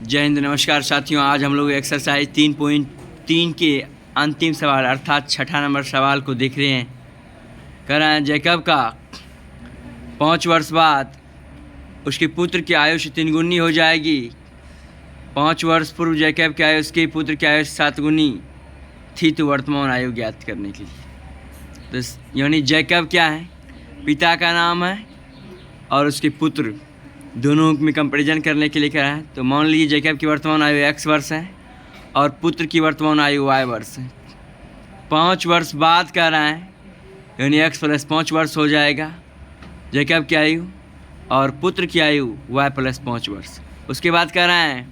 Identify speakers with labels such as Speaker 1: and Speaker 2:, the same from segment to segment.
Speaker 1: जय हिंद, नमस्कार साथियों। आज हम लोग एक्सरसाइज 3.3 के अंतिम सवाल अर्थात छठा नंबर सवाल को देख रहे हैं। कह रहे हैं जैकब का 5 वर्ष बाद उसके पुत्र की आयु 3 गुनी हो जाएगी। 5 वर्ष पूर्व जैकब की आयु उसके पुत्र की आयु 7 गुनी थी, तो वर्तमान आयु ज्ञात करने के लिए। तो यानी जैकब क्या है, पिता का नाम है और उसके पुत्र दोनों में कंपैरिजन करने के लिए कह रहा है। तो मान लीजिए जैकब की वर्तमान आयु x वर्ष है और पुत्र की वर्तमान आयु y वर्ष है। 5 वर्ष बाद कह रहा है, यानी x + 5 वर्ष हो जाएगा जैकब की आयु, और पुत्र की आयु y + 5 वर्ष। उसके बाद कह रहा है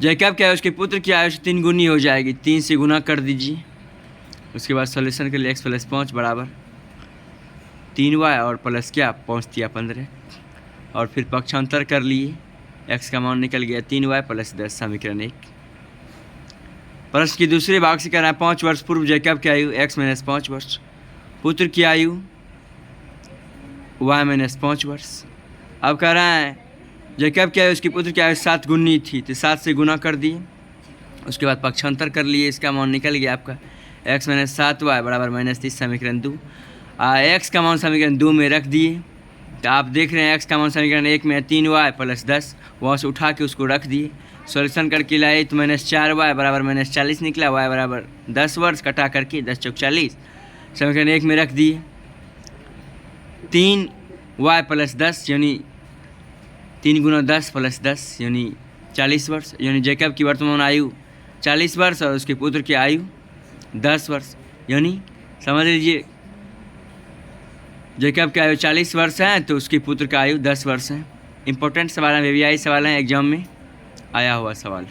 Speaker 1: जैकब की आयु उसके पुत्र की आयु 3 गुनी हो जाएगी, 3 से गुना कर दीजिए। उसके बाद सॉल्यूशन के लिए x + 5 बराबर 3y और प्लस क्या 5 × 15, और फिर पक्षांतर कर लिए, x का मान निकल गया 3y + 10, समीकरण 1। प्रश्न की दूसरे भाग से कह रहा है 5 वर्ष पूर्व जैकब की आयु x - 5 वर्ष, पुत्र की आयु y - 5 वर्ष। अब कह रहा है जैकब की आयु उसके पुत्र की आयु 7 गुनी थी, तो 7 से गुना कर दिए। उसके बाद पक्षांतर कर लिए, इसका मान निकल गया आपका x - 7y = -30, समीकरण 2। x का मान समीकरण 2 में रख दिए। तो आप देख रहे हैं x का मान समीकरण 1 में 3y + 10, वहाँ से उठा के उसको रख दिए। सॉल्यूशन करके लाए तो -4y = -40 निकला, y बराबर 10 वर्ष, कटा करके 10 × 40 समीकरण 1 में रख दिए। 3y + 10 यानी 3 × 10 + 10 यानी 40 वर्ष। यानी जैकब की वर्तमान आयु 40 वर्ष और उसके पुत्र की आयु 10 वर्ष। यानी समझ लीजिए जैकब की आयु 40 वर्ष है तो उसके पुत्र का आयु 10 वर्ष है। इंपॉर्टेंट सवाल है, वीवीआई सवाल है, एग्जाम में आया हुआ सवाल।